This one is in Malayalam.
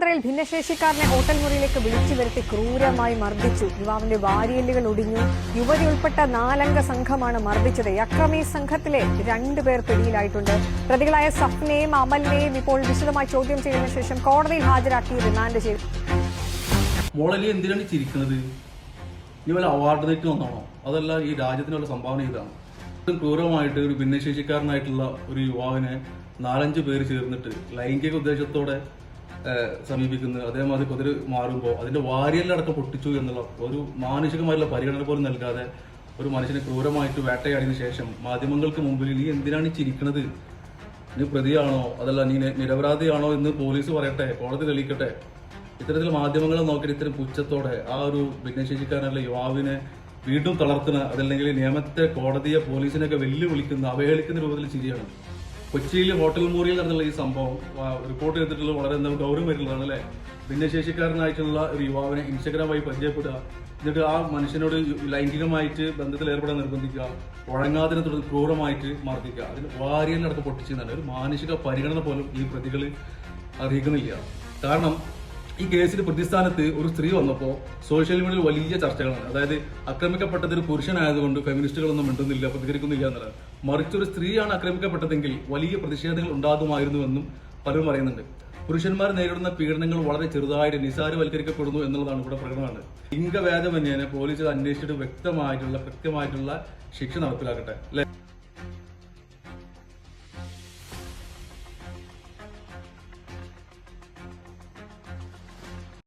തിരുവനന്തപുരത്തിൽ ഭിന്നശേഷിക്കാരനെ ഹോട്ടൽ മുറിയിലേക്ക് വിളിച്ചു വരുത്തി ക്രൂരമായി മർദ്ദിച്ചു. യുവാവിന്റെ വാരിയെല്ലുകൾ ഒടിഞ്ഞു. യുവതി ഉൾപ്പെട്ട 4 സംഘമാണ് മർദ്ദിച്ചത്. അക്രമി സംഘത്തിലെ 2 പേർ പിടിയിലായിട്ടുണ്ട്. പ്രതികളായ സഫ്നെയും അമലിനെയും ഇപ്പോൾ വിശദമായി ചോദ്യം ചെയ്തതിനു ശേഷം കോടതിയിൽ ഹാജരാക്കി റിമാൻഡ് ചെയ്തു. മോളലി എന്തിനാണ് ചിരിക്കുന്നത്? ഈ വല്ല അവാർഡ് നേറ്റ് വന്നാണോ? അതല്ല ഈ രാജ്യത്തിനുള്ള സംഭാവന ചെയ്താണ്. ക്രൂരമായിട്ട് ഒരു ഭിന്നശേഷിക്കാരനായിട്ടുള്ള ഒരു യുവാവിനെ 4-5 പേര് ചേർന്നിട്ട് ലൈംഗിക ഉദ്ദേശത്തോടെ സമീപിക്കുന്നത്, അതേമാതിരി കുതിര് മാറുമ്പോൾ അതിന്റെ വാരിയെല്ലടക്കം പൊട്ടിച്ചു എന്നുള്ള ഒരു മാനുഷികമായിട്ടുള്ള പരിഗണന പോലും നൽകാതെ ഒരു മനുഷ്യനെ ക്രൂരമായിട്ട് വേട്ടയാടിയതിനു ശേഷം മാധ്യമങ്ങൾക്ക് മുമ്പിൽ നീ എന്തിനാണ് ചിരിക്കുന്നത്? നീ പ്രതിയാണോ അതല്ല നീ നിരപരാധിയാണോ എന്ന് പോലീസ് പറയട്ടെ, കോടതി തെളിയിക്കട്ടെ. ഇത്തരത്തിൽ മാധ്യമങ്ങളെ നോക്കി ഇത്തരം പുച്ഛത്തോടെ ആ ഒരു ഭിന്നശേഷിക്കാരനുള്ള യുവാവിനെ വീണ്ടും തളർത്തുന്ന, അതല്ലെങ്കിൽ നിയമത്തെ, കോടതിയെ, പോലീസിനെയൊക്കെ വെല്ലുവിളിക്കുന്ന, അവഹേളിക്കുന്ന രൂപത്തിൽ ചിരിയാണ്. കൊച്ചിയിൽ ഹോട്ടൽ മുറിയിൽ നടന്നുള്ള ഈ സംഭവം റിപ്പോർട്ട് ചെയ്തിട്ടുള്ളത് വളരെ ഗൗരവമായിട്ടുള്ളതാണ് അല്ലെ. ഭിന്നശേഷിക്കാരനായിട്ടുള്ള ഒരു യുവാവിനെ ഇൻസ്റ്റഗ്രാം വഴി പരിചയപ്പെടുക, എന്നിട്ട് ആ മനുഷ്യനോട് ലൈംഗികമായിട്ട് ബന്ധത്തിൽ ഏർപ്പെടാൻ നിർബന്ധിക്കുക, വഴങ്ങാതിനെ തുടർന്ന് ക്രൂരമായിട്ട് മർദ്ദിക്കുക, അതിന് വാരിയലിനടക്കം പൊട്ടിച്ചെന്നാണ്. ഒരു മാനുഷിക പരിഗണന പോലും ഈ പ്രതികൾ അറിയിക്കുന്നില്ല. കാരണം ഈ കേസിൽ പ്രതിസ്ഥാനത്ത് ഒരു സ്ത്രീ വന്നപ്പോൾ സോഷ്യൽ മീഡിയയിൽ വലിയ ചർച്ചകളാണ്. അതായത് ആക്രമിക്കപ്പെട്ടത് ഒരു പുരുഷനായതുകൊണ്ട് ഫെമിനിസ്റ്റുകളൊന്നും മിണ്ടുന്നില്ല, പ്രതികരിക്കുന്നില്ല എന്നുള്ളത്. മറിച്ചൊരു സ്ത്രീയാണ് ആക്രമിക്കപ്പെട്ടതെങ്കിൽ വലിയ പ്രതിഷേധങ്ങൾ ഉണ്ടാകുമായിരുന്നുവെന്നും പലരും പറയുന്നുണ്ട്. പുരുഷന്മാർ നേരിടുന്ന പീഡനങ്ങൾ വളരെ ചെറുതായിട്ട് നിസാരവൽക്കരിക്കപ്പെടുന്നു എന്നുള്ളതാണ് ഇവിടെ പ്രകടനമാണ്. ലിംഗഭേദമന്യേനെ പോലീസ് അന്വേഷിച്ചിട്ട് വ്യക്തമായിട്ടുള്ള കൃത്യമായിട്ടുള്ള ശിക്ഷ നടപ്പിലാക്കട്ടെ അല്ലെ.